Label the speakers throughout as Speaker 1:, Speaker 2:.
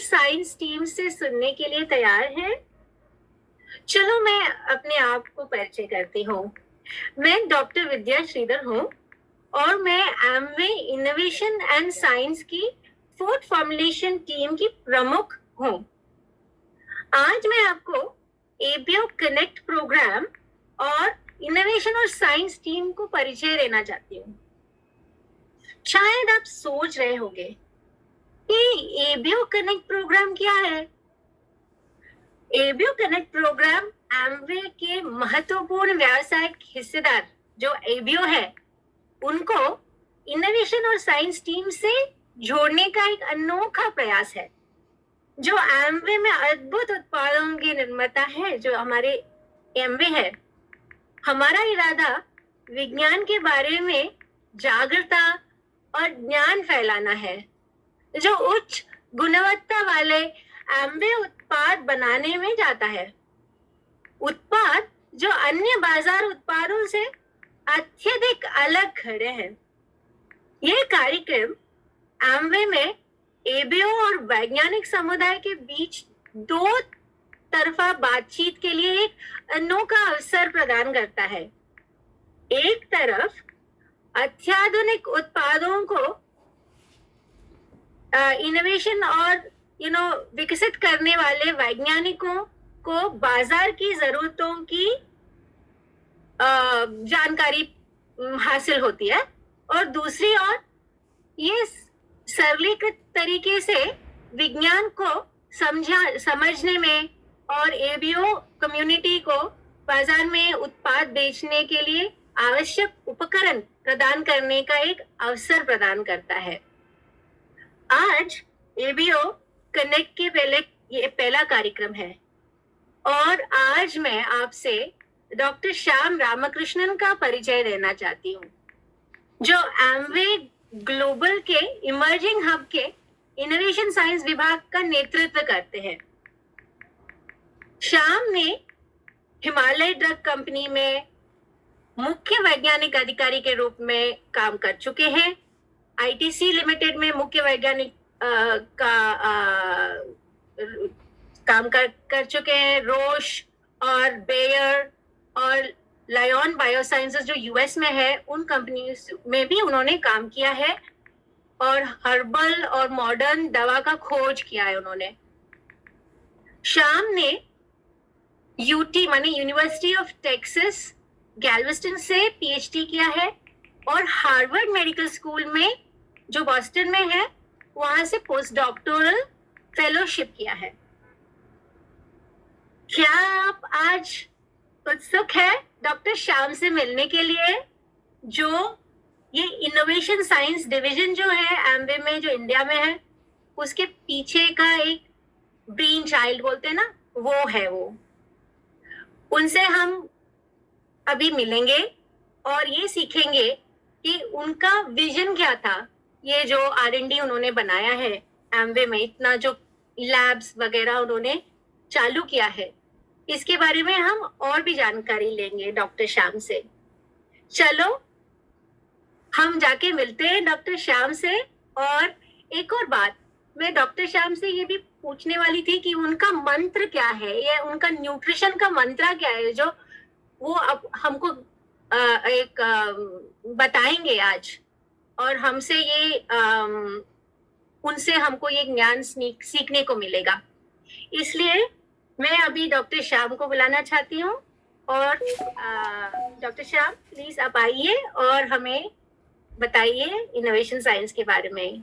Speaker 1: Science team से सुनने के लिए तैयार हैं? चलो मैं अपने आप को परिचय करती हूँ। मैं डॉक्टर विद्या श्रीधर हूँ और मैं एमवे इनोवेशन एंड साइंस की फूड फॉर्मुलेशन टीम की प्रमुख हूँ। आज मैं आपको एबीओ कनेक्ट प्रोग्राम और इनोवेशन और साइंस टीम को परिचय देना चाहती हूँ। शायद आप सोच रहे होंगे कि एबीओ कनेक्ट प्रोग्राम क्या है? एबीओ कनेक्ट प्रोग्राम एमवे के महत्वपूर्ण व्यावसायिक हिस्सेदार जो एबीओ है उनको इनोवेशन और साइंस टीम से जोड़ने का एक अनोखा प्रयास है। जो एमवे में अद्भुत उत्पादों की निर्माता है, जो हमारे एमवे है, हमारा इरादा विज्ञान के बारे में जागरूकता और ज्ञान फैलाना है, जो उच्च गुणवत्ता वाले एमवे उत्पाद बनाने में जाता है। उत्पाद जो अन्य बाजार उत्पादों से अत्यधिक अलग खड़े हैं। यह कार्यक्रम एमवे में एबीओ और वैज्ञानिक समुदाय के बीच दो तरफा बातचीत के लिए एक अनोखा अवसर प्रदान करता है। एक तरफ अत्याधुनिक उत्पादों को इनोवेशन और विकसित करने वाले वैज्ञानिकों को बाजार की जरूरतों की जानकारी हासिल होती है और दूसरी ओर ये सरलीकृत तरीके से विज्ञान को समझने में और एबीओ कम्युनिटी को बाजार में उत्पाद बेचने के लिए आवश्यक उपकरण प्रदान करने का एक अवसर प्रदान करता है। आज एबीओ कनेक्ट के ये पहला कार्यक्रम है और आज मैं आपसे डॉक्टर श्याम रामकृष्णन का परिचय देना चाहती हूँ, जो एमवे ग्लोबल के इमर्जिंग हब के इनोवेशन साइंस विभाग का नेतृत्व करते हैं। श्याम ने हिमालय ड्रग कंपनी में मुख्य वैज्ञानिक अधिकारी के रूप में काम कर चुके हैं। आईटीसी लिमिटेड में मुख्य वैज्ञानिक काम कर चुके हैं। रोश और बेयर और लायन बायोसाइंसेस जो यूएस में है, उन कंपनी में भी उन्होंने काम किया है और हर्बल और मॉडर्न दवा का खोज किया है उन्होंने। श्याम ने यूटी माने यूनिवर्सिटी ऑफ टेक्सास गैल्वेस्टन से पीएचडी किया है और हार्वर्ड मेडिकल स्कूल में जो बॉस्टन में है वहां से पोस्ट डॉक्टोरल फेलोशिप किया है। क्या आप आज उत्सुक है डॉक्टर श्याम से मिलने के लिए, जो ये इनोवेशन साइंस डिवीजन जो है एमवे में, जो इंडिया में है, उसके पीछे का एक ब्रेन चाइल्ड बोलते हैं ना, वो है वो। उनसे हम अभी मिलेंगे और ये सीखेंगे कि उनका विजन क्या था। ये जो R&D उन्होंने बनाया है एमवे में, इतना जो लैब्स वगैरह उन्होंने चालू किया है, इसके बारे में हम और भी जानकारी लेंगे डॉक्टर श्याम से। चलो हम जाके मिलते हैं डॉक्टर श्याम से। और एक और बात मैं डॉक्टर श्याम से ये भी पूछने वाली थी कि उनका मंत्र क्या है, या उनका न्यूट्रिशन का मंत्र क्या है, जो वो अब हमको एक बताएंगे आज, और हमसे ये उनसे हमको ये ज्ञान सीखने को मिलेगा। इसलिए मैं अभी डॉक्टर श्याम को बुलाना चाहती हूँ और डॉक्टर श्याम प्लीज आप आइए और हमें बताइए इनोवेशन साइंस के बारे में।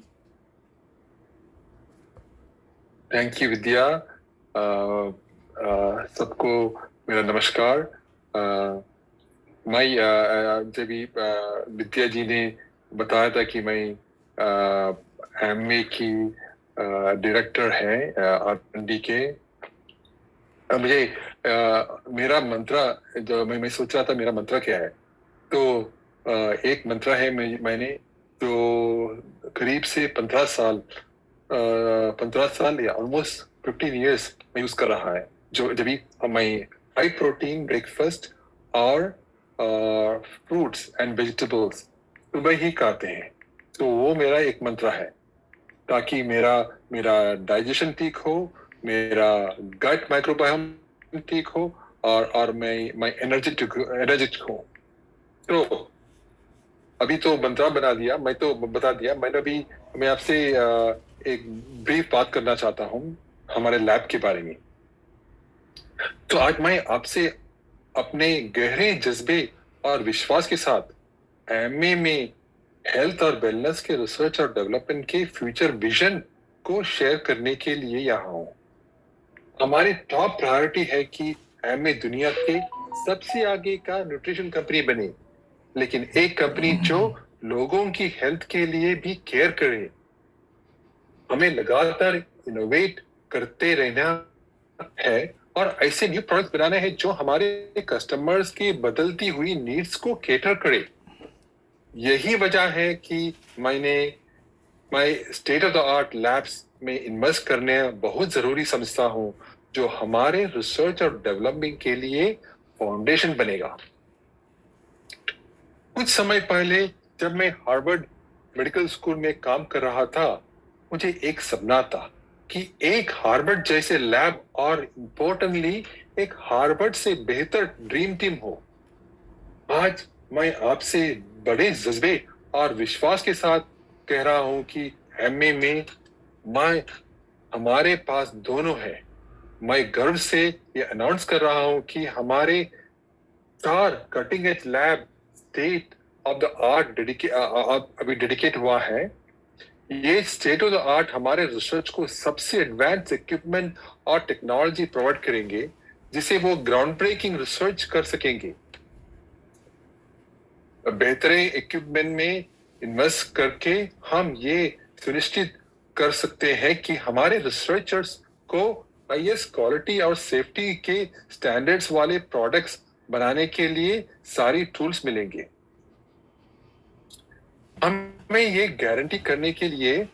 Speaker 2: थैंक यू विद्या। सबको मेरा नमस्कार। मैं जब विद्या जी ने बताया था कि मैं एमए की डायरेक्टर है R&D के, मुझे मेरा मंत्र जो मैं सोच रहा था मेरा मंत्र क्या है, तो एक मंत्र है मैंने जो करीब से 15 साल या ऑलमोस्ट 15 इयर्स में यूज कर रहा है, जो जब मैं हाई प्रोटीन ब्रेकफास्ट और फ्रूट्स एंड वेजिटेबल्स सुबह ही खाते हैं, तो वो मेरा एक मंत्र है। ताकि मेरा मेरा डाइजेशन ठीक हो, मेरा गट माइक्रोबायोम ठीक हो और मैं एनर्जेटिक हूँ। तो अभी तो मंत्रा बना दिया, मैं तो बता दिया मैंने। अभी मैं आपसे एक ब्रीफ बात करना चाहता हूँ हमारे लैब के बारे में। तो आज मैं आपसे अपने गहरे जज्बे और विश्वास के साथ एमए में हेल्थ और वेलनेस के रिसर्च और डेवलपमेंट के फ्यूचर विजन को शेयर करने के लिए यहाँ हूँ। हमारी टॉप प्रायोरिटी है कि एमए दुनिया के सबसे आगे का न्यूट्रिशन कंपनी बने, लेकिन एक कंपनी जो लोगों की हेल्थ के लिए भी केयर करे। हमें लगातार इनोवेट करते रहना है और ऐसे न्यू प्रोडक्ट्स बनाने हैं जो हमारे कस्टमर्स की बदलती हुई नीड्स को कैटर करे। यही वजह है कि मैं state of the art labs में इन्वेस्ट करने बहुत जरूरी समझता हूँ, जो हमारे रिसर्च और डेवलपमेंट के लिए फाउंडेशन बनेगा। कुछ समय पहले जब मैं हार्वर्ड मेडिकल स्कूल में काम कर रहा था, मुझे एक सपना था कि एक हार्वर्ड जैसे लैब और इम्पोर्टेंटली एक हार्वर्ड से बेहतर ड्रीम टीम हो। आज मैं आपसे बड़े जज्बे और विश्वास के साथ कह रहा हूं कि एमए में हमारे पास दोनों है। मैं गर्व से ये अनाउंस कर रहा हूं कि हमारे 4 cutting edge lab state of the art अभी डेडिकेट हुआ है। ये स्टेट ऑफ द आर्ट हमारे रिसर्च को सबसे एडवांस इक्विपमेंट और टेक्नोलॉजी प्रोवाइड करेंगे, जिसे वो ग्राउंड ब्रेकिंग रिसर्च कर सकेंगे। बेहतरीन इक्विपमेंट में इन्वेस्ट करके हम ये सुनिश्चित कर सकते हैं कि हमारे रिसर्चर्स को हाईएस्ट क्वालिटी और सेफ्टी के स्टैंडर्ड्स वाले प्रोडक्ट्स बनाने के लिए सारी टूल्स मिलेंगे। हमें ये गारंटी करने के लिए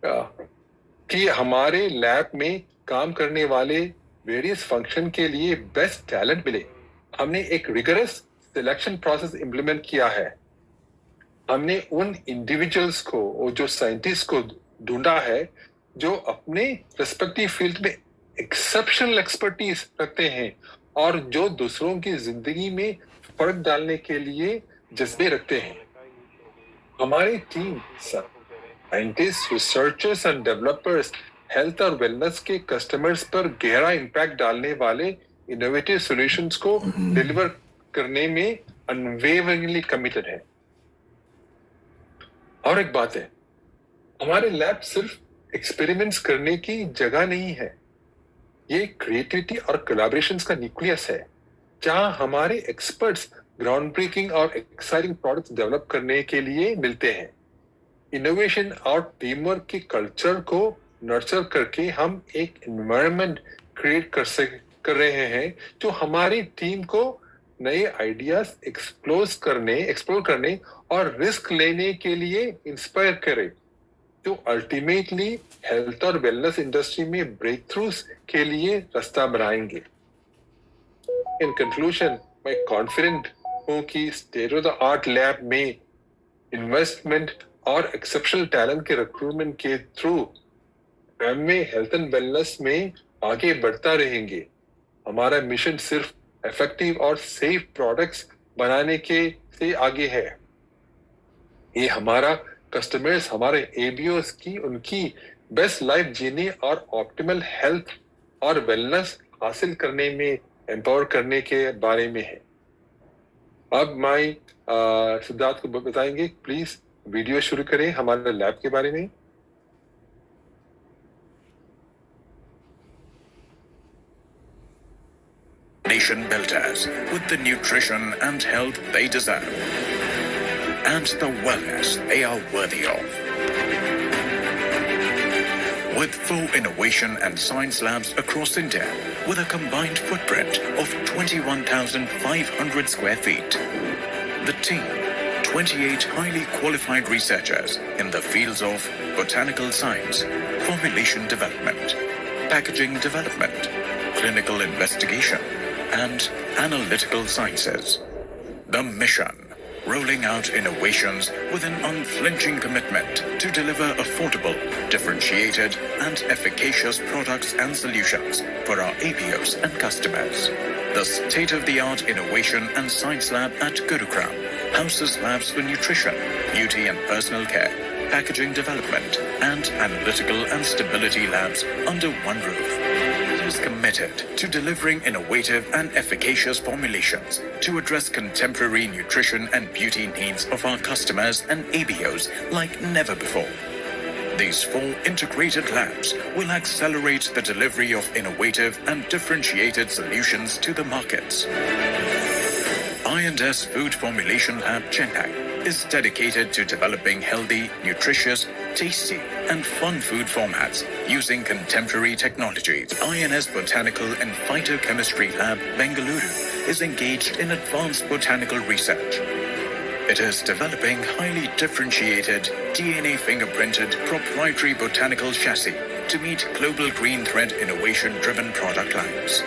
Speaker 2: कि हमारे लैब में काम करने वाले वेरियस फंक्शन के लिए बेस्ट टैलेंट मिले, हमने एक रिगरस सिलेक्शन प्रोसेस इंप्लीमेंट किया है। हमने उन इंडिविजुअल्स को और जो साइंटिस्ट को ढूंढा है जो अपने रेस्पेक्टिव फील्ड में एक्सेप्शनल एक्सपर्टीज रखते हैं और जो दूसरों की जिंदगी में फर्क डालने के लिए जज्बे रखते हैं। हमारी team scientist, researchers and developers health और वेलनेस के कस्टमर्स पर गहरा इंपैक्ट डालने वाले इनोवेटिव सॉल्यूशंस को डिलीवर करने में अनवेवरिंगली कमिटेड है। और एक बात है, हमारे लैब सिर्फ एक्सपेरिमेंट्स करने की जगह नहीं है, ये क्रिएटिविटी और कोलैबोरेशंस का न्यूक्लियस है, जहां हमारे एक्सपर्ट्स ग्राउंड ब्रेकिंग और एक्साइटिंग प्रोडक्ट्स डेवलप करने के लिए मिलते हैं। इनोवेशन और टीम वर्क के कल्चर को नर्चर करके हम एक एनवायरनमेंट क्रिएट कर रहे हैं जो हमारी टीम को नए आइडियाज एक्सप्लोर करने और रिस्क लेने के लिए इंस्पायर करे, जो अल्टीमेटली हेल्थ और वेलनेस इंडस्ट्री में ब्रेक थ्रूज के लिए रास्ता बनाएंगे। इन कंक्लूजन, मैं कॉन्फिडेंट हूं कि state of the art lab में इन्वेस्टमेंट और एक्सेप्शनल टैलेंट के रिक्रूटमेंट के through MA health and wellness में आगे बढ़ता रहेंगे। हमारा मिशन सिर्फ इफेक्टिव और सेफ प्रोडक्ट्स बनाने के से आगे है। ये हमारा कस्टमर्स, हमारे एबीओस की उनकी बेस्ट लाइफ जीने और ऑप्टिमल हेल्थ और वेलनेस हासिल करने में एम्पावर करने के बारे में है। अब मैं सिद्धार्थ को बताएंगे, प्लीज वीडियो शुरू करें हमारे लैब के बारे में।
Speaker 3: Nation built us with the nutrition and health they deserve and the wellness they are worthy of. With 4 innovation and science labs across India with a combined footprint of 21,500 square feet, the team, 28 highly qualified researchers in the fields of botanical science, formulation development, packaging development, clinical investigation, and analytical sciences. The mission: rolling out innovations with an unflinching commitment to deliver affordable, differentiated, and efficacious products and solutions for our APOs and customers. The state-of-the-art Innovation and Science Lab at Gurugram houses labs for nutrition, beauty and personal care, packaging development, and analytical and stability labs under one roof. It is committed to delivering innovative and efficacious formulations to address contemporary nutrition and beauty needs of our customers and ABOs like never before. These 4 integrated labs will accelerate the delivery of innovative and differentiated solutions to the markets. I&S Food Formulation Lab Chennai is dedicated to developing healthy, nutritious, tasty, and fun food formats using contemporary technologies. I&S Botanical and Phytochemistry Lab Bengaluru is engaged in advanced botanical research. It is developing highly differentiated, DNA fingerprinted proprietary botanical chassis to meet global green thread innovation-driven product lines.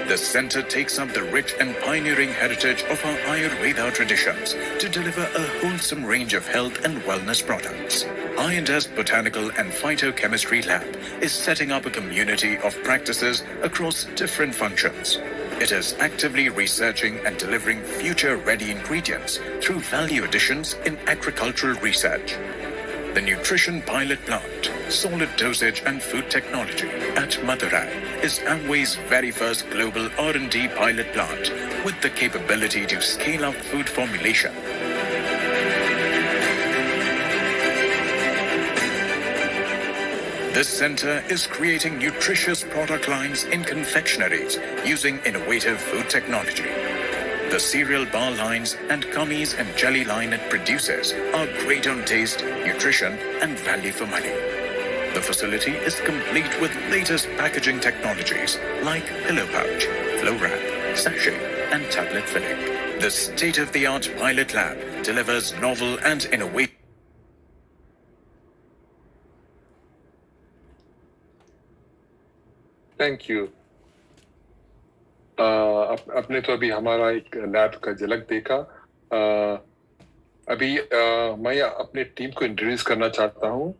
Speaker 3: The center takes up the rich and pioneering heritage of our Ayurveda traditions to deliver a wholesome range of health and wellness products. I&S Botanical and Phytochemistry Lab is setting up a community of practices across different functions. It is actively researching and delivering future-ready ingredients through value additions in agricultural research. The Nutrition Pilot Plant, Solid Dosage and Food Technology at Madurai is Amway's very first global R&D pilot plant with the capability to scale up food formulation. This center is creating nutritious product lines in confectionaries using innovative food technology. The cereal bar lines and gummies and jelly line it produces are great on taste, nutrition, and value for money. The facility is complete with latest packaging technologies like pillow pouch, flow wrap, sachet, and tablet filling. The state-of-the-art pilot lab delivers novel and innovative.
Speaker 2: Thank you. आपने तो अभी हमारा एक lab का झलक देखा। अभी मैं अपने टीम को इंट्रोड्यूस करना चाहता हूँ।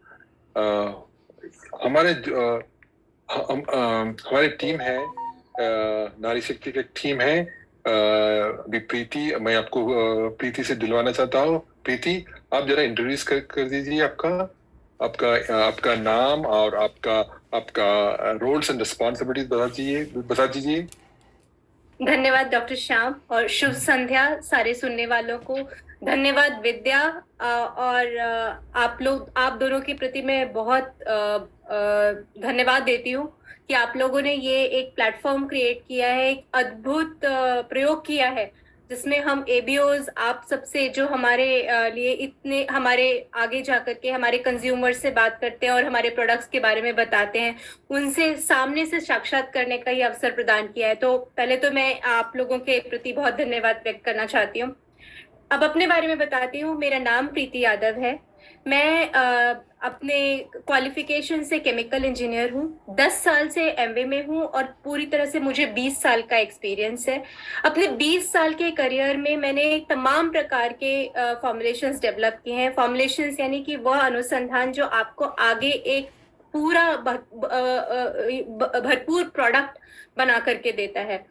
Speaker 2: हमारे टीम है, नारी शक्ति का एक टीम है। अभी प्रीति, मैं आपको प्रीति से दिलवाना चाहता हूँ। प्रीति, आप जरा इंट्रोड्यूस कर दीजिए आपका नाम और आपका रोल्स एंड रिस्पॉन्सिबिलिटीज बता दीजिए।
Speaker 4: धन्यवाद डॉक्टर श्याम और शुभ संध्या सारे सुनने वालों को। धन्यवाद विद्या, और आप दोनों के प्रति मैं बहुत धन्यवाद देती हूँ कि आप लोगों ने ये एक प्लेटफॉर्म क्रिएट किया है, एक अद्भुत प्रयोग किया है जिसमें हम एबीओज आप सबसे जो हमारे लिए इतने हमारे आगे जाकर के हमारे कंज्यूमर से बात करते हैं और हमारे प्रोडक्ट्स के बारे में बताते हैं, उनसे सामने से साक्षात करने का ही अवसर प्रदान किया है। तो पहले तो मैं आप लोगों के प्रति बहुत धन्यवाद व्यक्त करना चाहती हूँ। अब अपने बारे में बताती हूँ। मेरा नाम प्रीति यादव है। मैं अपने क्वालिफिकेशन से केमिकल इंजीनियर हूँ। 10 साल से एमवे में हूँ और पूरी तरह से मुझे 20 साल का एक्सपीरियंस है। अपने 20 साल के करियर में मैंने तमाम प्रकार के फॉर्मुलेशंस डेवलप किए हैं। फॉर्मुलेशंस यानी कि वह अनुसंधान जो आपको आगे एक पूरा भरपूर प्रोडक्ट बना करके देता है,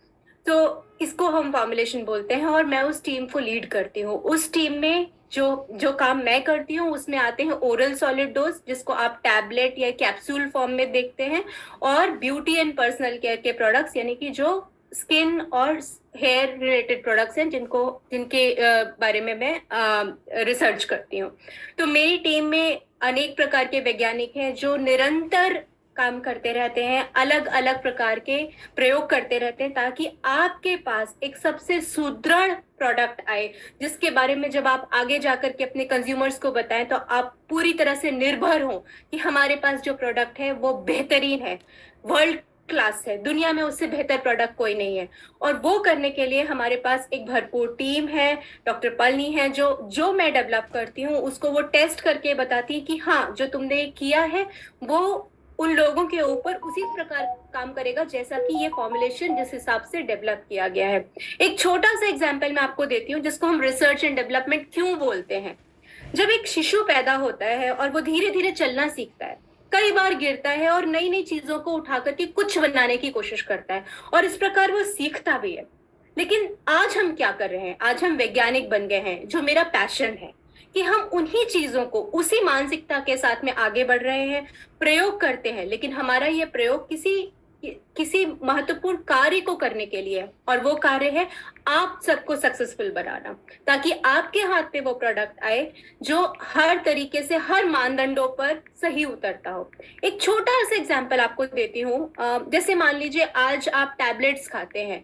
Speaker 4: तो इसको हम फॉर्मुलेशन बोलते हैं और मैं उस टीम को लीड करती हूँ। उस टीम में जो काम मैं करती हूँ उसमें आते हैं ओरल सॉलिड डोज, जिसको आप टैबलेट या कैप्सूल फॉर्म में देखते हैं, और ब्यूटी एंड पर्सनल केयर के प्रोडक्ट्स यानी कि जो स्किन और हेयर रिलेटेड प्रोडक्ट्स हैं जिनके बारे में मैं रिसर्च करती हूँ। तो मेरी टीम में अनेक प्रकार के वैज्ञानिक हैं जो निरंतर काम करते रहते हैं, अलग अलग प्रकार के प्रयोग करते रहते हैं ताकि आपके पास एक सबसे सुदृढ़ प्रोडक्ट आए, जिसके बारे में जब आप आगे जाकर के अपने कंज्यूमर्स को बताएं तो आप पूरी तरह से निर्भर हो कि हमारे पास जो प्रोडक्ट है वो बेहतरीन है, वर्ल्ड क्लास है, दुनिया में उससे बेहतर प्रोडक्ट कोई नहीं है। और वो करने के लिए हमारे पास एक भरपूर टीम है। डॉक्टर पलनी है जो मैं डेवलप करती हूँ उसको वो टेस्ट करके बताती है कि हाँ, जो तुमने किया है वो उन लोगों के ऊपर उसी प्रकार काम करेगा जैसा कि ये फॉर्मुलेशन जिस हिसाब से डेवलप किया गया है। एक छोटा सा एग्जांपल मैं आपको देती हूँ जिसको हम रिसर्च एंड डेवलपमेंट क्यों बोलते हैं। जब एक शिशु पैदा होता है और वो धीरे धीरे चलना सीखता है, कई बार गिरता है और नई नई चीजों को उठा करके कुछ बनाने की कोशिश करता है और इस प्रकार वो सीखता भी है। लेकिन आज हम क्या कर रहे हैं, आज हम वैज्ञानिक बन गए हैं, जो मेरा पैशन है कि हम उन्हीं चीजों को उसी मानसिकता के साथ में आगे बढ़ रहे हैं, प्रयोग करते हैं, लेकिन हमारा ये प्रयोग किसी महत्वपूर्ण कार्य को करने के लिए है, और वो कार्य है आप सबको सक्सेसफुल बनाना, ताकि आपके हाथ पे वो प्रोडक्ट आए जो हर तरीके से हर मानदंडों पर सही उतरता हो। एक छोटा सा एग्जांपल आपको देती हूँ। जैसे मान लीजिए आज आप टैबलेट्स खाते हैं,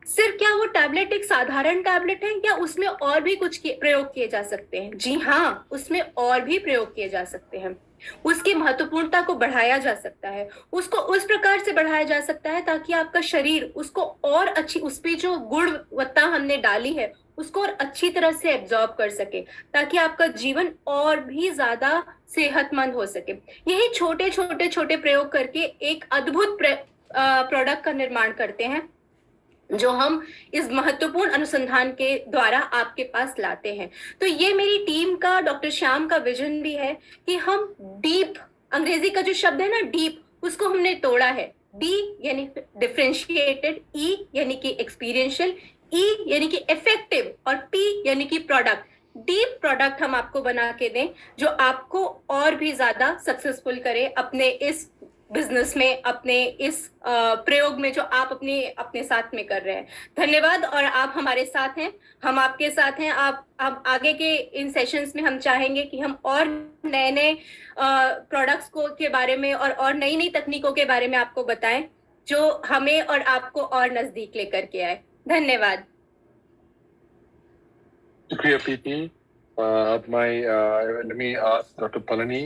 Speaker 4: सिर्फ क्या वो टैबलेट एक साधारण टैबलेट है या उसमें और भी कुछ प्रयोग किए जा सकते हैं? जी हाँ, उसमें और भी प्रयोग किए जा सकते हैं। उसकी महत्वपूर्णता को बढ़ाया जा सकता है, उसको उस प्रकार से बढ़ाया जा सकता है ताकि आपका शरीर उसको और अच्छी, उस पर जो गुणवत्ता हमने डाली है उसको और अच्छी तरह से एब्जॉर्ब कर सके, ताकि आपका जीवन और भी ज्यादा सेहतमंद हो सके। यही छोटे छोटे प्रयोग करके एक अद्भुत प्रोडक्ट का निर्माण करते हैं जो हम इस महत्वपूर्ण अनुसंधान के द्वारा आपके पास लाते हैं। तो ये मेरी टीम का, डॉक्टर श्याम का विजन भी है कि हम डीप, अंग्रेजी का जो शब्द है ना डीप, उसको हमने तोड़ा है। डी यानी डिफरेंशिएटेड, ई यानी कि एक्सपीरियंशियल, ई यानी कि इफेक्टिव और पी यानी कि प्रोडक्ट। डीप प्रोडक्ट हम आपको बना के दें जो आपको और भी ज्यादा सक्सेसफुल करे अपने इस बिजनेस में, अपने इस प्रयोग में जो आप अपने साथ में कर रहे हैं। धन्यवाद। और आप हमारे साथ हैं, हम आपके साथ हैं। आप आगे के इन सेशंस में हम चाहेंगे कि हम और नए प्रोडक्ट्स के बारे में और नई तकनीकों के बारे में आपको बताएं जो हमें और आपको और नजदीक लेकर के आए। धन्यवाद।
Speaker 2: शुक्रिया प्रीति। Let me ask Dr. Palani,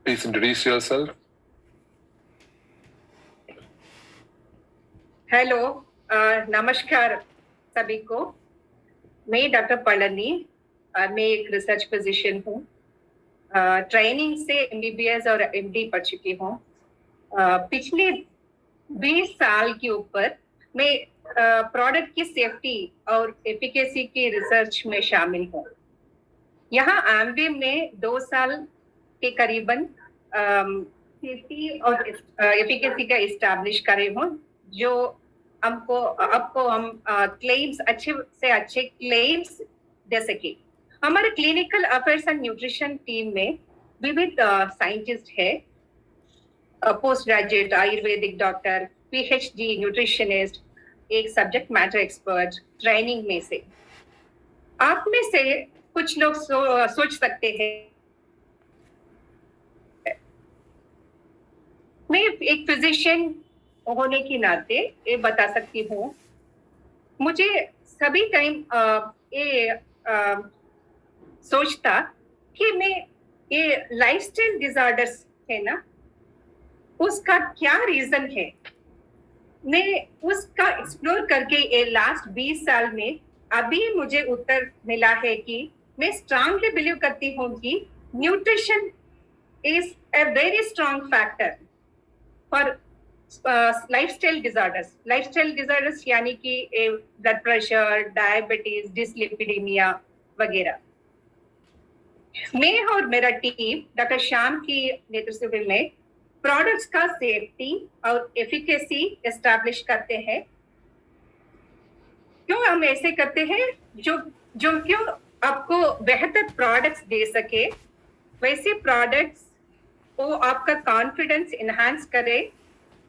Speaker 2: please introduce yourself.
Speaker 5: Hello, नमस्कार सभी को। मैं डॉक्टर पलनी, मैं एक रिसर्च फिजिशियन हूँ। ट्रेनिंग से MBBS और MD पढ़ चुकी हूँ। पिछले 20 साल के ऊपर मैं प्रोडक्ट की सेफ्टी और एफिकेसी की रिसर्च में शामिल हूँ। यहाँ एम्बे में 2 साल के करीबन सेफ्टी और एफिकेसी का इस्टेब्लिश करे हूँ, जो आपको हम क्लेम्स, अच्छे से अच्छे क्लेम्स दे सके। हमारे clinical affairs and nutrition team में विविध साइंटिस्ट है, post graduate Ayurvedic doctor, PhD nutritionist, एक सब्जेक्ट मैटर एक्सपर्ट ट्रेनिंग में से। आप में से कुछ लोग सोच सकते हैं मैं एक फिजिशियन होने के नाते ये बता सकती हूँ, मुझे सभी टाइम ये सोचता कि मैं ये लाइफस्टाइल डिसऑर्डर्स है ना, उसका क्या रीजन है। मैं उसका एक्सप्लोर करके ये लास्ट 20 साल में अभी मुझे उत्तर मिला है कि मैं स्ट्रांगली बिलीव करती हूँ कि nutrition is a very strong factor for lifestyle disorders. Lifestyle disorders यानी कि ब्लड प्रेशर, डायबिटीज, डिसलिपिडीमिया वगैरह। मैं और मेरा टीम डॉक्टर श्याम की नेतृत्व में प्रोडक्ट्स का सेफ्टी और एफिकेसी एस्टैब्लिश करते हैं। क्यों हम ऐसे करते हैं? जो क्यों आपको बेहतर प्रोडक्ट्स दे सके, वैसे प्रोडक्ट्स वो आपका कॉन्फिडेंस इनहांस करे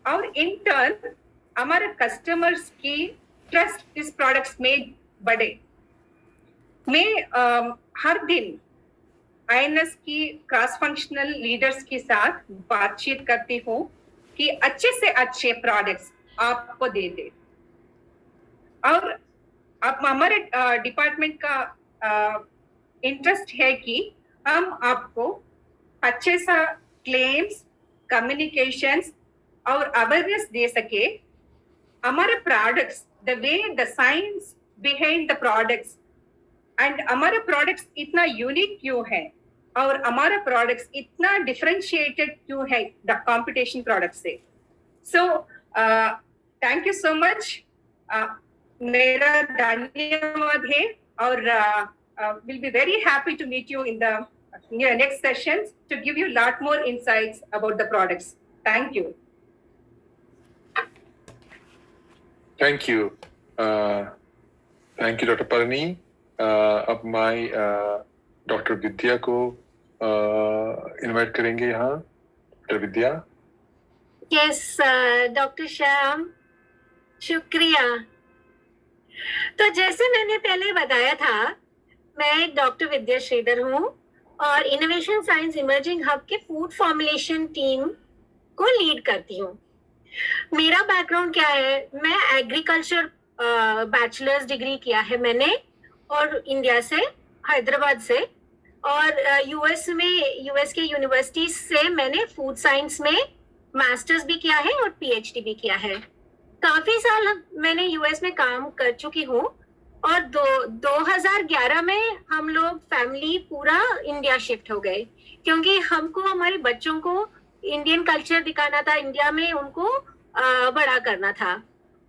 Speaker 5: और इन टर्न हमारे कस्टमर्स की ट्रस्ट इस प्रोडक्ट्स में बढ़े। मैं हर दिन INS की क्रॉस फंक्शनल लीडर्स के साथ बातचीत करती हूँ कि अच्छे से अच्छे प्रोडक्ट्स आपको दे दे। और अब हमारे डिपार्टमेंट का इंटरेस्ट है कि हम आपको अच्छे सा क्लेम्स, कम्युनिकेशंस और अवेयरनेस दे सके। हमारे products, the way, the science behind the products, and हमारे प्रोडक्ट्स इतना यूनिक क्यों है, और हमारा प्रोडक्ट्स इतना डिफरेंशिएटेड क्यों है कंपटीशन प्रोडक्ट से. So thank you so much. मेरा धन्यवाद है और will be very happy to meet you in the next sessions to give you a lot more insights about the products. Thank you.
Speaker 2: Thank you. Thank you, Dr. Parni. अब मैं doctor विद्या को invite करेंगे यहाँ. Doctor विद्या.
Speaker 1: Yes doctor Shyam, शुक्रिया. तो जैसे मैंने पहले बताया था, मैं डॉक्टर विद्या श्रीधर हूँ और इनोवेशन साइंस इमर्जिंग हब के फूड फॉर्मुलेशन टीम को लीड करती हूँ. मेरा बैकग्राउंड क्या है, मैं एग्रीकल्चर बैचलर्स डिग्री किया है मैंने, और इंडिया से, हैदराबाद से, और यूएस के यूनिवर्सिटीज से मैंने फूड साइंस में मास्टर्स भी किया है और पीएचडी भी किया है. काफी साल मैंने यूएस में काम कर चुकी हूँ और 2011 में हम लोग फैमिली पूरा इंडिया शिफ्ट हो गए, क्योंकि हमको हमारे बच्चों को इंडियन कल्चर दिखाना था, इंडिया में उनको बड़ा करना था,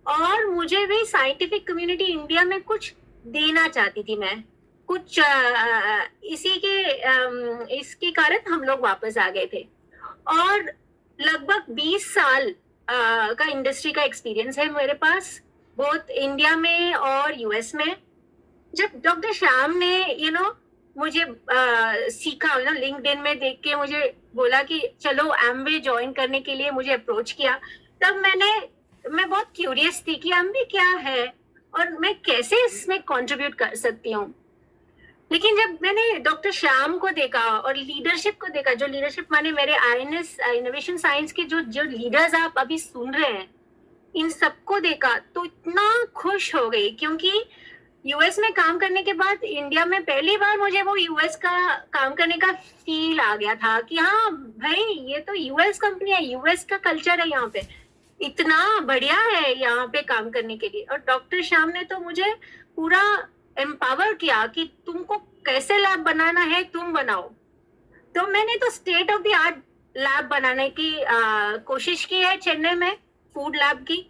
Speaker 1: और मुझे भी साइंटिफिक कम्युनिटी इंडिया में कुछ देना चाहती थी मैं कुछ. इसके कारण हम लोग वापस आ गए थे और लगभग 20 साल का इंडस्ट्री का एक्सपीरियंस है मेरे पास, बहुत इंडिया में और यूएस में. जब डॉक्टर श्याम ने मुझे सीखा, लिंक्डइन में देख के मुझे बोला कि चलो एमवे ज्वाइन करने के लिए मुझे अप्रोच किया, तब मैं बहुत क्यूरियस थी कि एमवे क्या है और मैं कैसे इसमें कंट्रीब्यूट कर सकती हूँ. लेकिन जब मैंने डॉक्टर श्याम को देखा और लीडरशिप को देखा, जो लीडरशिप माने मेरे आईएनएस इनोवेशन साइंस के जो लीडर्स आप अभी सुन रहे हैं, इन सबको देखा तो इतना खुश हो गई, क्योंकि यूएस में काम करने के बाद इंडिया में पहली बार मुझे वो यूएस का काम करने का फील आ गया था कि हाँ भाई, ये तो यूएस कंपनी है, यूएस का कल्चर है, यहाँ पे इतना बढ़िया है यहाँ पे काम करने के लिए. और डॉक्टर श्याम ने तो मुझे पूरा एम्पावर किया कि तुमको कैसे लैब बनाना है तुम बनाओ. तो मैंने तो state of the art lab बनाने की कोशिश की है चेन्नई में, फूड लैब की.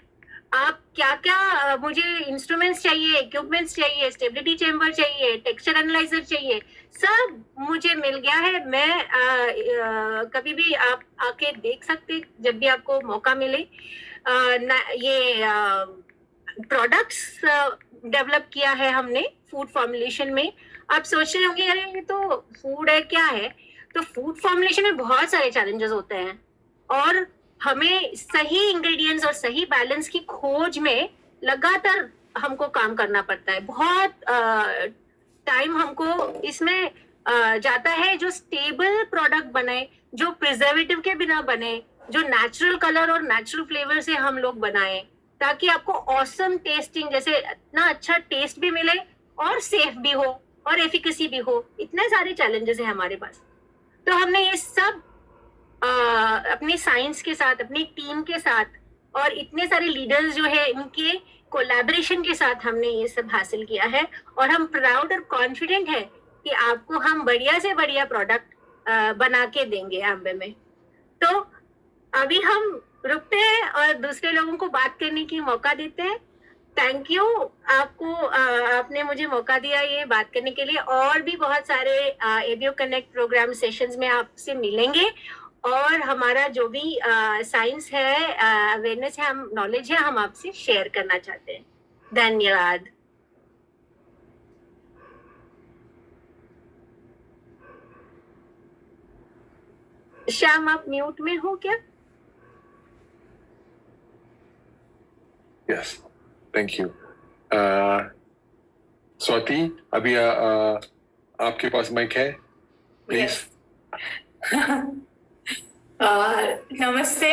Speaker 1: आप क्या क्या मुझे इंस्ट्रूमेंट्स चाहिए, इक्विपमेंट्स चाहिए, स्टेबिलिटी चेम्बर चाहिए, टेक्सचर एनालाइजर चाहिए, सब मुझे मिल गया है. मैं कभी भी आप आके देख सकते, जब भी आपको मौका मिले. ये प्रोडक्ट्स डेवलप किया है हमने फूड फॉर्मुलेशन में. आप सोच रहे होंगे अरे ये तो फूड है, क्या है? तो फूड फॉर्मुलेशन में बहुत सारे चैलेंजेस होते हैं और हमें सही इंग्रेडिएंट्स और सही बैलेंस की खोज में लगातार हमको काम करना पड़ता है. बहुत टाइम हमको इसमें जाता है, जो स्टेबल प्रोडक्ट बने, जो प्रिजर्वेटिव के बिना बने, जो नेचुरल कलर और नेचुरल फ्लेवर से हम लोग बनाएं, ताकि आपको ऑसम टेस्टिंग, जैसे इतना अच्छा टेस्ट भी मिले और सेफ भी हो और एफिकेसी भी हो. इतने सारे चैलेंजेस हैं हमारे पास. तो हमने ये सब अपनी साइंस के साथ, अपनी टीम के साथ और इतने सारे लीडर्स जो है, इनके कोलैबोरेशन के साथ हमने ये सब हासिल किया है. और हम प्राउड और कॉन्फिडेंट है कि आपको हम बढ़िया से बढ़िया प्रोडक्ट बना के देंगे एम्बे में. तो अभी हम रुकते हैं और दूसरे लोगों को बात करने की मौका देते हैं. थैंक यू आपको, आपने मुझे मौका दिया ये बात करने के लिए. और भी बहुत सारे एबीओ कनेक्ट प्रोग्राम सेशंस में आपसे मिलेंगे और हमारा जो भी साइंस है, अवेयरनेस है, हम नॉलेज है, हम आपसे शेयर करना चाहते हैं. धन्यवाद. श्याम, आप म्यूट में हो क्या?
Speaker 2: Yes, thank you. स्वाति, अभी आपके पास माइक है, प्लीज.
Speaker 6: नमस्ते.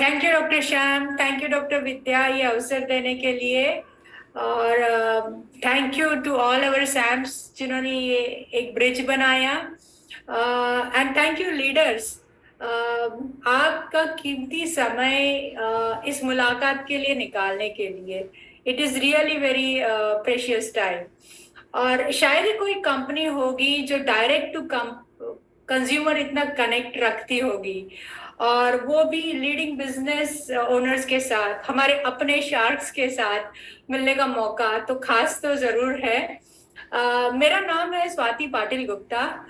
Speaker 6: Thank you doctor Shyam, thank you doctor Vidya ये अवसर देने के लिए, और thank you to all our SAMs जिन्होंने ये एक ब्रिज बनाया, एंड थैंक यू लीडर्स, आपका कीमती समय इस मुलाकात के लिए निकालने के लिए. It is really very precious time. और शायद ही कोई कंपनी होगी जो डायरेक्ट टू कंज्यूमर इतना कनेक्ट रखती होगी, और वो भी लीडिंग बिजनेस ओनर्स के साथ, हमारे अपने शार्क्स के साथ मिलने का मौका तो खास तो जरूर है। मेरा नाम है स्वाति पाटिल गुप्ता।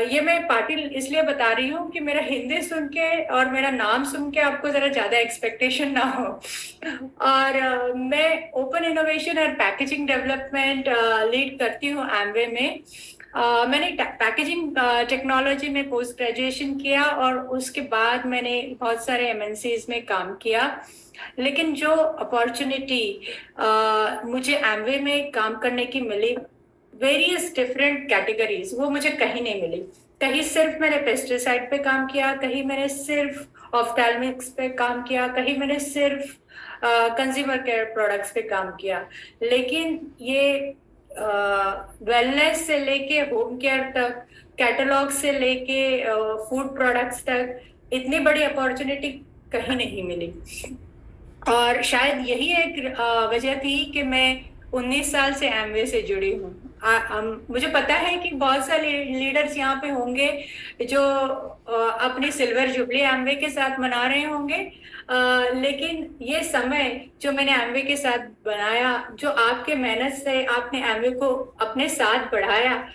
Speaker 6: ये मैं पाटिल इसलिए बता रही हूँ कि मेरा हिंदी सुन के और मेरा नाम सुन के आपको जरा ज्यादा एक्सपेक्टेशन ना हो। और मैं ओपन इनोवेशन और पैकेजिंग डेवलपमेंट लीड करती हूँ एमवे में। मैंने पैकेजिंग टेक्नोलॉजी में पोस्ट ग्रेजुएशन किया और उसके बाद मैंने बहुत सारे एमएनसीज में काम किया, लेकिन जो अपॉर्चुनिटी मुझे एमवे में काम करने की मिली, वेरियस डिफरेंट कैटेगरीज, वो मुझे कहीं नहीं मिली। कहीं सिर्फ मैंने पेस्टिसाइड पे काम किया, कहीं मैंने सिर्फ ऑफ्थैल्मिक्स पे काम किया, कहीं मैंने सिर्फ कंज्यूमर केयर प्रोडक्ट्स पे काम किया। लेकिन ये वेलनेस से लेके होम केयर तक, कैटलॉग से लेके फूड प्रोडक्ट्स तक इतनी बड़ी अपॉर्चुनिटी कहीं नहीं मिली। और शायद यही एक वजह थी कि मैं 19 साल से एमवे से जुड़ी हूँ। मुझे पता है कि बहुत सारे लीडर्स यहाँ पे होंगे जो अपनी सिल्वर जुबली एमवे के साथ मना रहे होंगे, लेकिन ये समय जो मैंने एमवे के साथ बनाया, जो आपके मेहनत से आपने एमवे को अपने साथ बढ़ाया,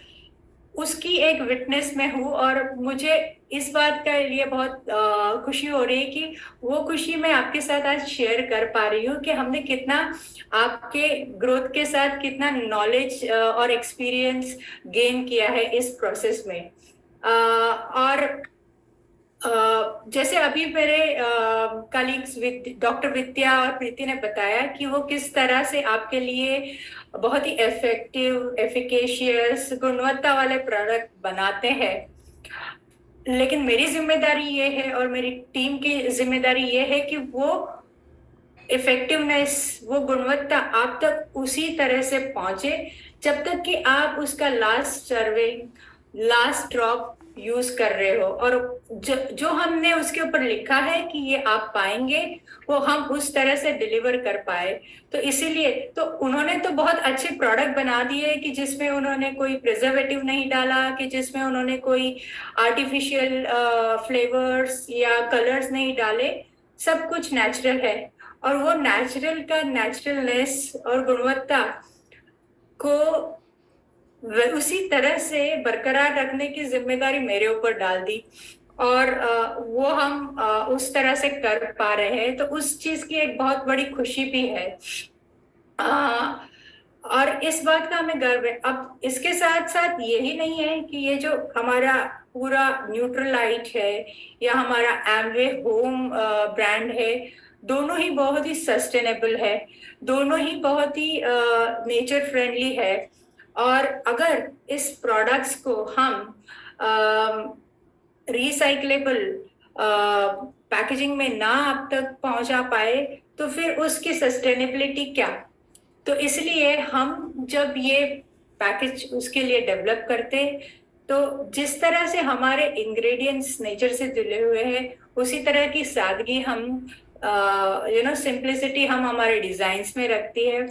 Speaker 6: उसकी एक विटनेस में हूँ। और मुझे इस बात का लिए बहुत खुशी हो रही है कि वो खुशी मैं आपके साथ आज शेयर कर पा रही हूँ कि हमने कितना आपके ग्रोथ के साथ कितना नॉलेज और एक्सपीरियंस गेन किया है इस प्रोसेस में। और जैसे अभी मेरे कलीग्स डॉक्टर विद्या और प्रीति ने बताया कि वो किस तरह से आपके लिए बहुत ही इफेक्टिव, एफिकेशियस, गुणवत्ता वाले प्रोडक्ट बनाते हैं, लेकिन मेरी जिम्मेदारी ये है और मेरी टीम की जिम्मेदारी ये है कि वो इफेक्टिवनेस, वो गुणवत्ता आप तक उसी तरह से पहुंचे जब तक कि आप उसका last serving, last drop use कर रहे हो। और जो हमने उसके ऊपर लिखा है कि ये आप पाएंगे, वो हम उस तरह से डिलीवर कर पाए। तो इसीलिए तो उन्होंने तो बहुत अच्छे प्रोडक्ट बना दिए कि जिसमें उन्होंने कोई प्रिजर्वेटिव नहीं डाला, कि जिसमें उन्होंने कोई आर्टिफिशियल फ्लेवर्स या कलर्स नहीं डाले, सब कुछ नेचुरल है। और वो नेचुरल का नेचुरलनेस और गुणवत्ता को उसी तरह से बरकरार रखने की जिम्मेदारी मेरे ऊपर डाल दी, और वो हम उस तरह से कर पा रहे हैं। तो उस चीज की एक बहुत बड़ी खुशी भी है, और इस बात का हमें गर्व है। अब इसके साथ साथ यही नहीं है कि ये जो हमारा पूरा न्यूट्रलाइट है या हमारा एमवे होम ब्रांड है, दोनों ही बहुत ही सस्टेनेबल है, दोनों ही बहुत ही नेचर फ्रेंडली है। और अगर इस प्रोडक्ट्स को हम रिसाइक्लेबल पैकेजिंग में ना अब तक पहुंचा पाए तो फिर उसकी सस्टेनेबिलिटी क्या। तो इसलिए हम जब ये पैकेज उसके लिए डेवलप करते, तो जिस तरह से हमारे इंग्रेडिएंट्स नेचर से जुड़े हुए हैं, उसी तरह की सादगी हम सिंप्लिसिटी हम हमारे डिजाइन्स में रखती है।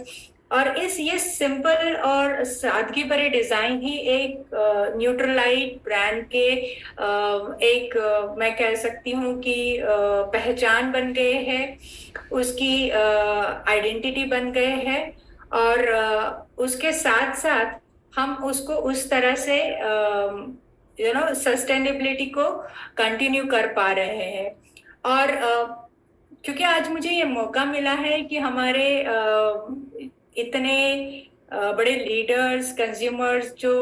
Speaker 6: और ये सिंपल और सादगी भरे डिजाइन ही एक न्यूट्रलाइट ब्रांड के मैं कह सकती हूँ कि पहचान बन गए हैं, उसकी आइडेंटिटी बन गए हैं। और उसके साथ साथ हम उसको उस तरह से सस्टेनेबिलिटी को कंटिन्यू कर पा रहे हैं। और क्योंकि आज मुझे ये मौका मिला है कि हमारे इतने बड़े लीडर्स, कंज्यूमर्स जो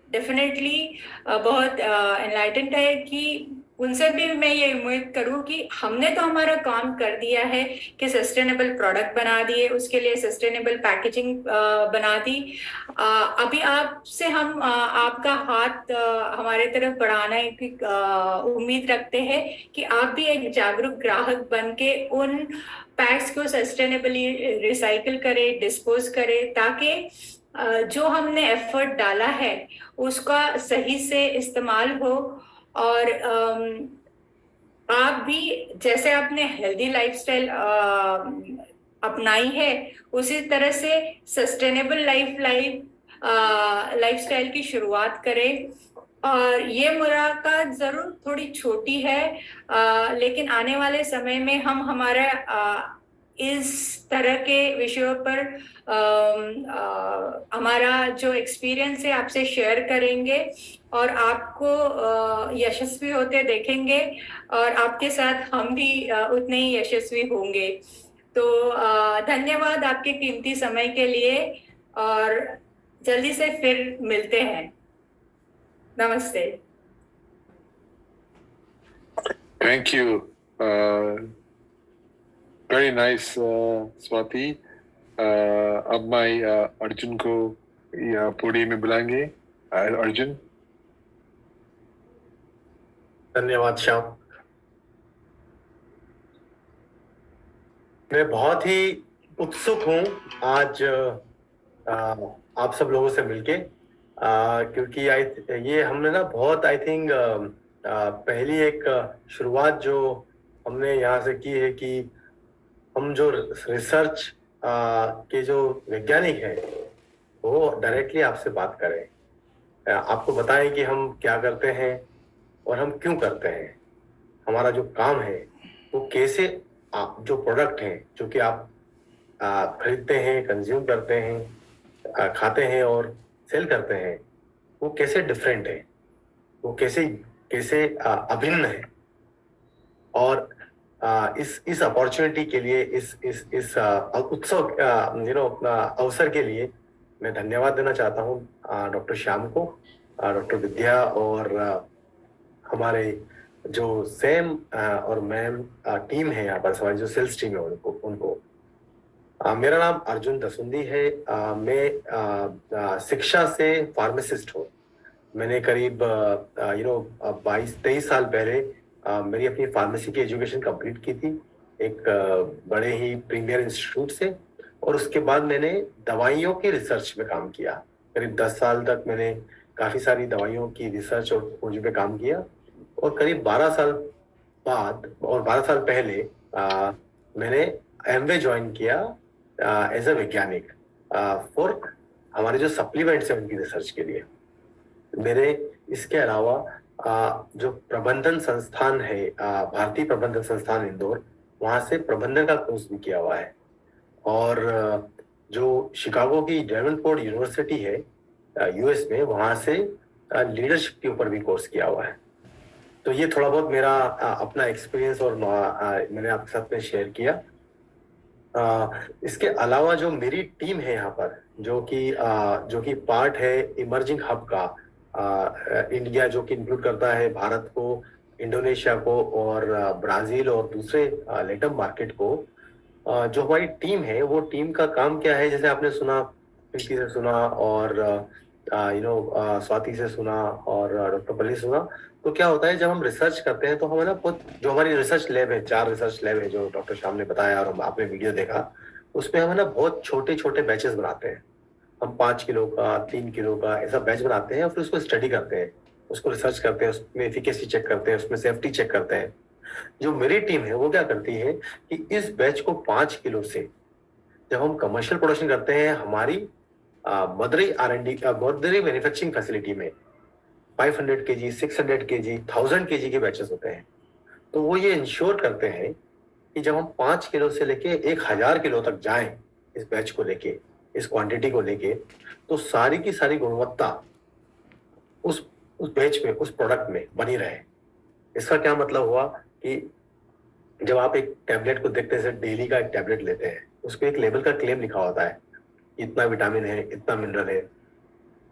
Speaker 6: डेफिनेटली बहुत एनलाइटेंड है, कि उनसे भी मैं ये उम्मीद करूं कि हमने तो हमारा काम कर दिया है कि सस्टेनेबल प्रोडक्ट बना दिए, उसके लिए सस्टेनेबल पैकेजिंग बना दी। अभी आपसे हम आपका हाथ हमारे तरफ बढ़ाने की उम्मीद रखते हैं कि आप भी एक जागरूक ग्राहक बन के उन पैक्स को सस्टेनेबली रिसाइकिल करें, डिस्पोज करें, ताकि जो हमने एफर्ट डाला है उसका सही से इस्तेमाल हो। और आप भी जैसे आपने हेल्दी लाइफस्टाइल अपनाई है, उसी तरह से सस्टेनेबल लाइफ लाइफस्टाइल की शुरुआत करें। और ये मुलाकात जरूर थोड़ी छोटी है, लेकिन आने वाले समय में हम हमारा इस तरह के विषयों पर हमारा जो एक्सपीरियंस है आपसे शेयर करेंगे और आपको यशस्वी होते देखेंगे और आपके साथ हम भी उतने ही यशस्वी होंगे। तो धन्यवाद आपके कीमती समय के लिए और जल्दी से फिर मिलते हैं। नमस्ते।
Speaker 2: Thank you. Very nice, Swati. अब मैं अर्जुन को पोडियम में बुलाएंगे। अर्जुन।
Speaker 7: धन्यवाद श्याम। मैं बहुत ही उत्सुक हूँ आज आप सब लोगों से मिलके, क्योंकि ये हमने ना बहुत आई थिंक पहली एक शुरुआत जो हमने यहाँ से की है कि हम जो रिसर्च के जो वैज्ञानिक हैं वो डायरेक्टली आपसे बात करें, आपको बताएं कि हम क्या करते हैं और हम क्यों करते हैं, हमारा जो काम है वो कैसे, जो प्रोडक्ट हैं जो कि आप खरीदते हैं, कंज्यूम करते हैं, खाते हैं और सेल करते हैं, वो कैसे डिफरेंट है, वो कैसे कैसे अभिन्न है। और इस अपॉर्चुनिटी के लिए, इस उत्सव अवसर के लिए मैं धन्यवाद देना चाहता हूँ डॉक्टर श्याम को, डॉक्टर विद्या और हमारे जो सैम और मैम टीम है यहाँ पर, हमारी जो सेल्स टीम है उनको। मेरा नाम अर्जुन दसुंदी है। मैं शिक्षा से फार्मासिस्ट हूँ। मैंने करीब 22-23 साल पहले मेरी अपनी फार्मेसी की एजुकेशन कंप्लीट की थी एक बड़े ही प्रीमियर इंस्टीट्यूट से, और उसके बाद मैंने दवाइयों के रिसर्च में काम किया। करीब 10 साल तक मैंने काफ़ी सारी दवाइयों की रिसर्च और खोज पे काम किया, और करीब 12 साल बाद और 12 साल पहले मैंने एमवे ज्वाइन किया एज अ वैज्ञानिक फॉर हमारे जो सप्लीमेंट्स हैं उनकी रिसर्च के लिए। मेरे इसके अलावा जो प्रबंधन संस्थान है, भारतीय प्रबंधन संस्थान इंदौर, वहाँ से प्रबंधन का कोर्स भी किया हुआ है, और जो शिकागो की डेवनपोर्ट यूनिवर्सिटी है यूएस में, वहाँ से लीडरशिप के ऊपर भी कोर्स किया हुआ है। तो ये थोड़ा बहुत मेरा अपना एक्सपीरियंस और मैंने आपके साथ में शेयर किया। इसके अलावा जो मेरी टीम है यहाँ पर, जो कि पार्ट है इमर्जिंग हब का, इंडिया जो कि इंक्लूड करता है भारत को, इंडोनेशिया को और ब्राजील और दूसरे लेटम मार्केट को, जो हमारी टीम है वो टीम का काम क्या है, जैसे आपने सुना, प्रीति से सुना और स्वाति से सुना और डॉक्टर पल्ली से सुना। तो क्या होता है, जब हम रिसर्च करते हैं तो हमें ना जो हमारी रिसर्च लैब है, 4 रिसर्च लैब है जो डॉक्टर श्याम ने बताया और आपने वीडियो देखा, उसमें हमें ना बहुत छोटे छोटे बैचेस बनाते हैं। हम 5 किलो का, 3 किलो का ऐसा बैच बनाते हैं और फिर उसको स्टडी करते हैं, उसको रिसर्च करते हैं, उसमें एफिकेसी चेक करते हैं, उसमें सेफ्टी चेक करते हैं। जो मेरी टीम है वो क्या करती है कि इस बैच को 5 किलो से जब हम कमर्शियल प्रोडक्शन करते हैं, हमारी मदरी मैन्युफैक्चरिंग फैसिलिटी में 500 kg, 600 kg, 1000 kg के बैचेस होते हैं। तो वो ये इंश्योर करते हैं कि जब हम 5 किलो से लेके 1000 किलो तक जाएं इस बैच को लेके, इस क्वांटिटी को लेके, तो सारी की सारी गुणवत्ता उस बैच में, उस प्रोडक्ट में बनी रहे। इसका क्या मतलब हुआ कि जब आप एक टैबलेट को देखते हैं, डेली का एक टैबलेट लेते हैं, उसको एक लेवल का क्लेम लिखा होता है, इतना विटामिन है, इतना मिनरल है।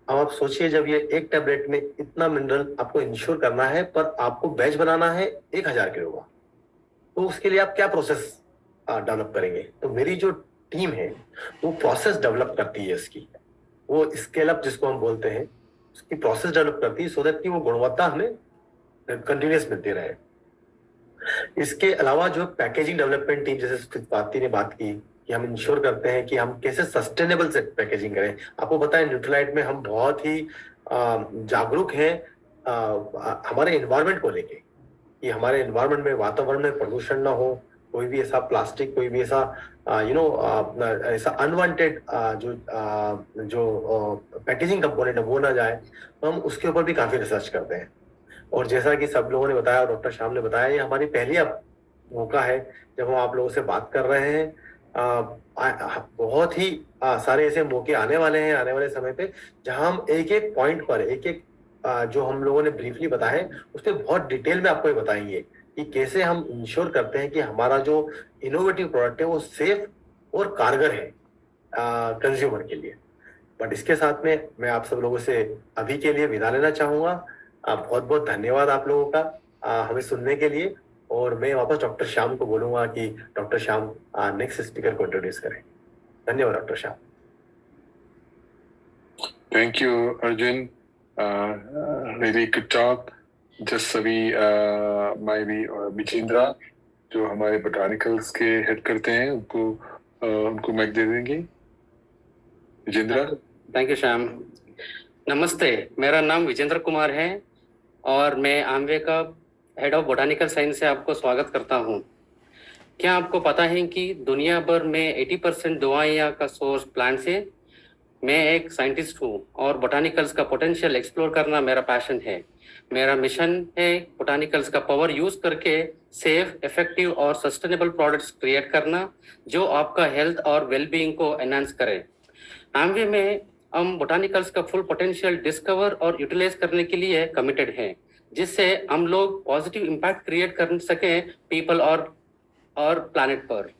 Speaker 7: अब आप सोचिए, जब ये एक टैबलेट में इतना मिनरल आपको इंश्योर करना है, पर आपको बैच बनाना है 1000 किलो का, तो उसके लिए आप क्या प्रोसेस डेवलप करेंगे? तो मेरी जो टीम है वो प्रोसेस डेवलप करती है इसकी, वो स्केल अप जिसको हम बोलते हैं, उसकी प्रोसेस डेवलप करती है, सो दैट कि वो गुणवत्ता हमें कंटिन्यूस मिलती रहे। इसके अलावा जो पैकेजिंग डेवलपमेंट टीम, जैसे स्वाति ने बात की कि हम इंश्योर करते हैं कि हम कैसे सस्टेनेबल से पैकेजिंग करें। आपको पता है न्यूट्रीलाइट में हम बहुत ही जागरूक हैं हमारे एनवायरनमेंट को लेके, कि हमारे एनवायरनमेंट में, वातावरण में प्रदूषण ना हो, कोई भी ऐसा प्लास्टिक, कोई भी ऐसा ऐसा अनवांटेड जो पैकेजिंग कंपोनेंट है वो ना जाए, तो हम उसके ऊपर भी काफी रिसर्च करते हैं। और जैसा कि सब लोगों ने बताया, डॉक्टर श्याम ने बताया, ये हमारी पहली मौका है जब हम आप लोगों से बात कर रहे हैं। बहुत ही सारे ऐसे मौके आने वाले हैं आने वाले समय पे, जहां हम एक एक पॉइंट पर एक एक जो हम लोगों ने ब्रीफली बताया है उस पर बहुत डिटेल में आपको ये बताएंगे कि कैसे हम इंश्योर करते हैं कि हमारा जो इनोवेटिव प्रोडक्ट है वो सेफ और कारगर है कंज्यूमर के लिए। बट इसके साथ में मैं आप सब लोगों से अभी के लिए विदा लेना चाहूंगा। बहुत बहुत धन्यवाद आप लोगों का हमें सुनने के लिए। और मैं वापस डॉक्टर श्याम को बोलूंगा कि डॉक्टर श्याम नेक्स्ट स्पीकर को इंट्रोड्यूस करें। धन्यवाद doctor Shyam.
Speaker 2: Thank you, Arjun. Really good talk. Just सभी विजेंद्रा जो हमारे बोटानिकल्स के हेड करते हैं उनको माइक दे देंगे। विजेंद्रा।
Speaker 8: Thank you Shyam. नमस्ते, मेरा नाम विजेंद्र कुमार है और मैं आम्बे का हेड ऑफ बोटानिकल साइंस से आपको स्वागत करता हूं। क्या आपको पता है कि दुनिया भर में 80% दवाइयाँ का सोर्स प्लांट है? मैं एक साइंटिस्ट हूँ और बोटानिकल्स का पोटेंशियल एक्सप्लोर करना मेरा पैशन है। मेरा मिशन है बोटानिकल्स का पावर यूज करके सेफ, इफेक्टिव और सस्टेनेबल प्रोडक्ट्स क्रिएट करना जो आपका हेल्थ और वेलबीइंग को एनहांस करे। आम्बे में हम बोटानिकल्स का फुल पोटेंशियल डिस्कवर और यूटिलाइज करने के लिए कमिटेड हैं, जिससे हम लोग पॉजिटिव इम्पैक्ट क्रिएट कर सकें पीपल और प्लैनेट पर।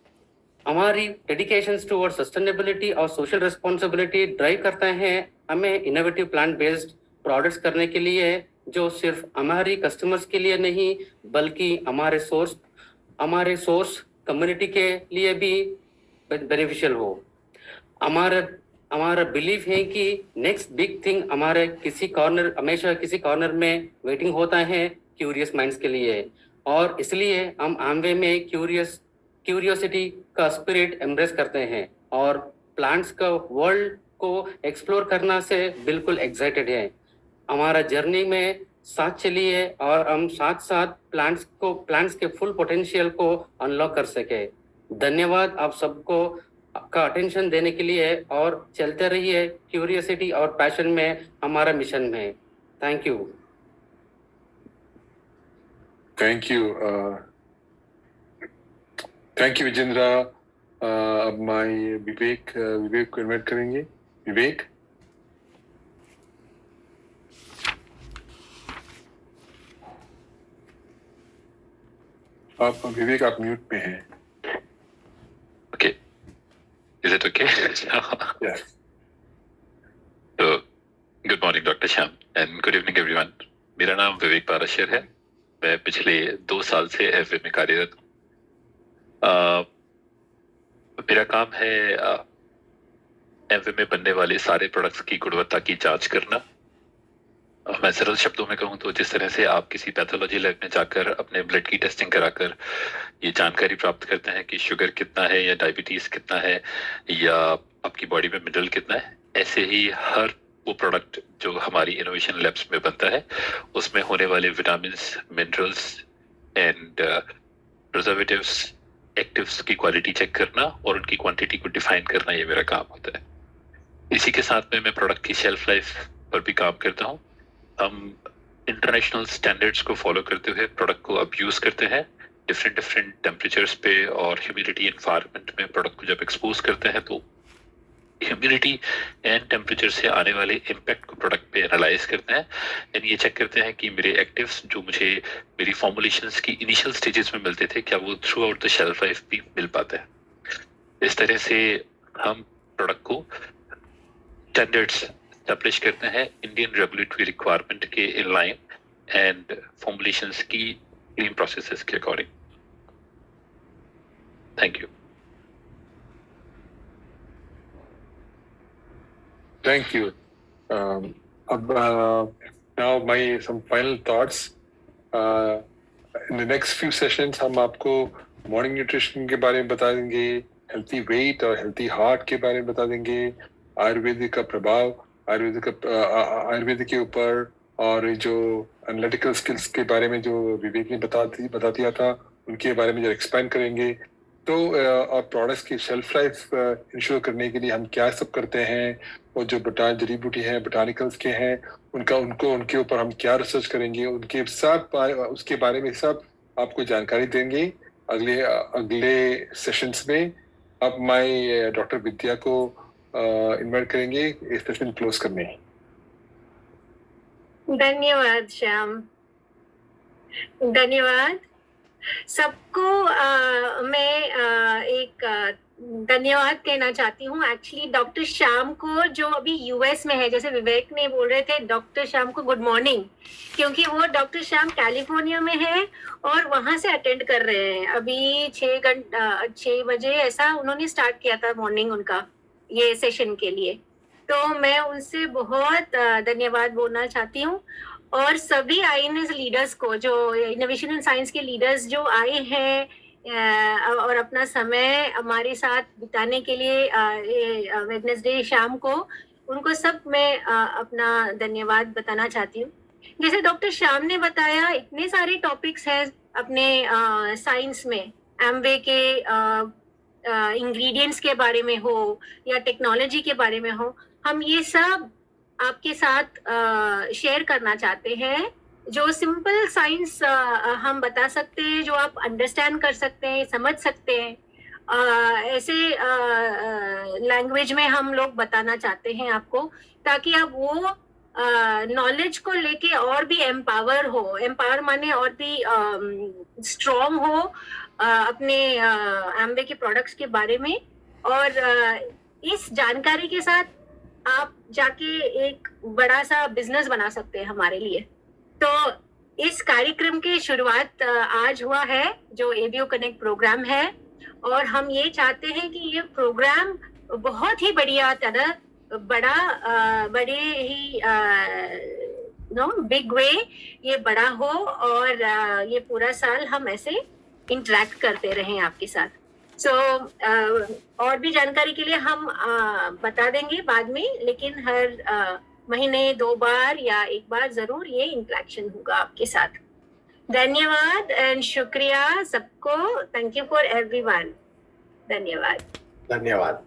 Speaker 8: हमारी डेडिकेशन टुवर्ड सस्टेनेबिलिटी और सोशल रिस्पॉन्सिबिलिटी ड्राइव करते हैं हमें इनोवेटिव प्लांट बेस्ड प्रोडक्ट्स करने के लिए, जो सिर्फ हमारी कस्टमर्स के लिए नहीं बल्कि हमारे सोर्स कम्युनिटी के लिए भी बेनिफिशियल हो। हमारा बिलीफ है कि नेक्स्ट बिग थिंग हमेशा किसी कॉर्नर में वेटिंग होता है क्यूरियस माइंड्स के लिए, और इसलिए हम आम्बे में क्यूरियोसिटी का स्पिरिट एम्ब्रेस करते हैं और प्लांट्स का वर्ल्ड को एक्सप्लोर करना से बिल्कुल एक्साइटेड है। हमारा जर्नी में साथ चलिए और हम साथ साथ प्लांट्स के फुल पोटेंशियल को अनलॉक कर सके। धन्यवाद आप सबको का अटेंशन देने के लिए, और चलते रहिए क्यूरियोसिटी और पैशन में हमारा मिशन में। Thank you.
Speaker 2: Thank you Vijendra. अब विवेक को इन्वाइट करेंगे। विवेक। आप म्यूट पे हैं।
Speaker 9: Okay. Is it okay?
Speaker 2: Yes.
Speaker 9: So, good morning, Dr. Shyam, and good evening, everyone. मेरा नाम विवेक पाराशर है। मैं पिछले 2 साल से एफए में कार्यरत हूँ। मेरा काम है एफए में बनने वाले सारे प्रोडक्ट्स की गुणवत्ता की जांच करना। मैं सरल शब्दों में कहूँ तो जिस तरह से आप किसी पैथोलॉजी लैब में जाकर अपने ब्लड की टेस्टिंग कराकर ये जानकारी प्राप्त करते हैं कि शुगर कितना है या डायबिटीज कितना है या आपकी बॉडी में मिनरल कितना है, ऐसे ही हर वो प्रोडक्ट जो हमारी इनोवेशन लैब्स में बनता है उसमें होने वाले vitamins, minerals and preservatives, actives की क्वालिटी चेक करना और उनकी क्वांटिटी को डिफाइन करना, ये मेरा काम होता है। इसी के साथ में मैं प्रोडक्ट की शेल्फ लाइफ पर भी काम करता हूँ। हम इंटरनेशनल स्टैंडर्ड्स को फॉलो करते हुए प्रोडक्ट को अब यूज करते हैं। डिफरेंट टेम्परेचर्स पे और ह्यूमिडिटी एनवायरनमेंट में प्रोडक्ट को जब एक्सपोज करते हैं तो ह्यूमिडिटी एंड टेम्परेचर से आने वाले इम्पैक्ट को प्रोडक्ट पे एनालाइज करते हैं एंड ये चेक करते हैं कि मेरे एक्टिव्स जो मुझे मेरी फॉर्मुलेशंस की इनिशियल स्टेजेस में मिलते थे, क्या वो through out the shelf life भी मिल पाते हैं। इस तरह से हम प्रोडक्ट को स्टैंडर्ड्स एस्टैब्लिश करते हैं इंडियन रेगुलेटरी रिक्वायरमेंट के इन लाइन एंड फॉर्मुलेशंस की क्लीन प्रोसेसेस के according. Thank you.
Speaker 2: Thank you. Now some final thoughts. In the next few sessions हम आपको मॉर्निंग न्यूट्रिशन के बारे में बता देंगे, हेल्थी वेट और हेल्थी हार्ट के बारे में बता देंगे, आयुर्वेदिक का प्रभाव आयुर्वेद के ऊपर, और जो एनालिटिकल स्किल्स के बारे में जो विवेक ने बता दिया था उनके बारे में जरा एक्सप्लेन करेंगे। तो और प्रोडक्ट्स की शेल्फ लाइफ इंश्योर करने के लिए हम क्या सब करते हैं, और जो जड़ी बूटी है बोटानिकल्स के हैं उनके ऊपर हम क्या रिसर्च करेंगे, उनके सब उसके बारे में सब आपको जानकारी देंगे अगले सेशंस में। अब मैं डॉक्टर विद्या को इनवाइट करेंगे इस सेशन क्लोज करने।
Speaker 1: धन्यवाद श्याम, धन्यवाद सबको। मैं एक धन्यवाद कहना चाहती हूँ एक्चुअली डॉक्टर श्याम को, जो अभी यूएस में है। जैसे विवेक ने बोल रहे थे डॉक्टर श्याम को गुड मॉर्निंग, क्योंकि वो डॉक्टर श्याम कैलिफोर्निया में है और वहां से अटेंड कर रहे हैं। अभी 6 बजे ऐसा उन्होंने स्टार्ट किया था मॉर्निंग उनका ये सेशन के लिए। तो मैं उनसे बहुत धन्यवाद बोलना चाहती हूँ। और सभी आईएनएस लीडर्स को, जो इनोवेशन एंड साइंस के लीडर्स जो आए हैं और अपना समय हमारे साथ बिताने के लिए वेडनेसडे शाम को, उनको सब मैं अपना धन्यवाद बताना चाहती हूँ। जैसे डॉक्टर श्याम ने बताया, इतने सारे टॉपिक्स हैं अपने साइंस में, एमवे के इंग्रेडिएंट्स के बारे में हो या टेक्नोलॉजी के बारे में हो, हम ये सब आपके साथ शेयर करना चाहते हैं। जो सिंपल साइंस हम बता सकते हैं, जो आप अंडरस्टैंड कर सकते हैं, समझ सकते हैं, ऐसे लैंग्वेज में हम लोग बताना चाहते हैं आपको, ताकि आप वो नॉलेज को लेके और भी एम्पावर हो, एम्पावर माने और भी स्ट्रॉन्ग हो अपने एम्बे के प्रोडक्ट्स के बारे में। और इस जानकारी के साथ आप जाके एक बड़ा सा बिजनेस बना सकते हैं हमारे लिए। तो इस कार्यक्रम की शुरुआत आज हुआ है, जो एबीओ कनेक्ट प्रोग्राम है, और हम ये चाहते हैं कि ये प्रोग्राम बहुत ही बड़े ही बिग वे ये बड़ा हो, और ये पूरा साल हम ऐसे इंटरेक्ट करते रहें आपके साथ। और भी जानकारी के लिए हम बता देंगे बाद में, लेकिन हर महीने 2 बार या 1 बार जरूर ये इंटरेक्शन होगा आपके साथ। धन्यवाद एंड शुक्रिया सबको। Thank you for everyone. धन्यवाद।
Speaker 7: धन्यवाद।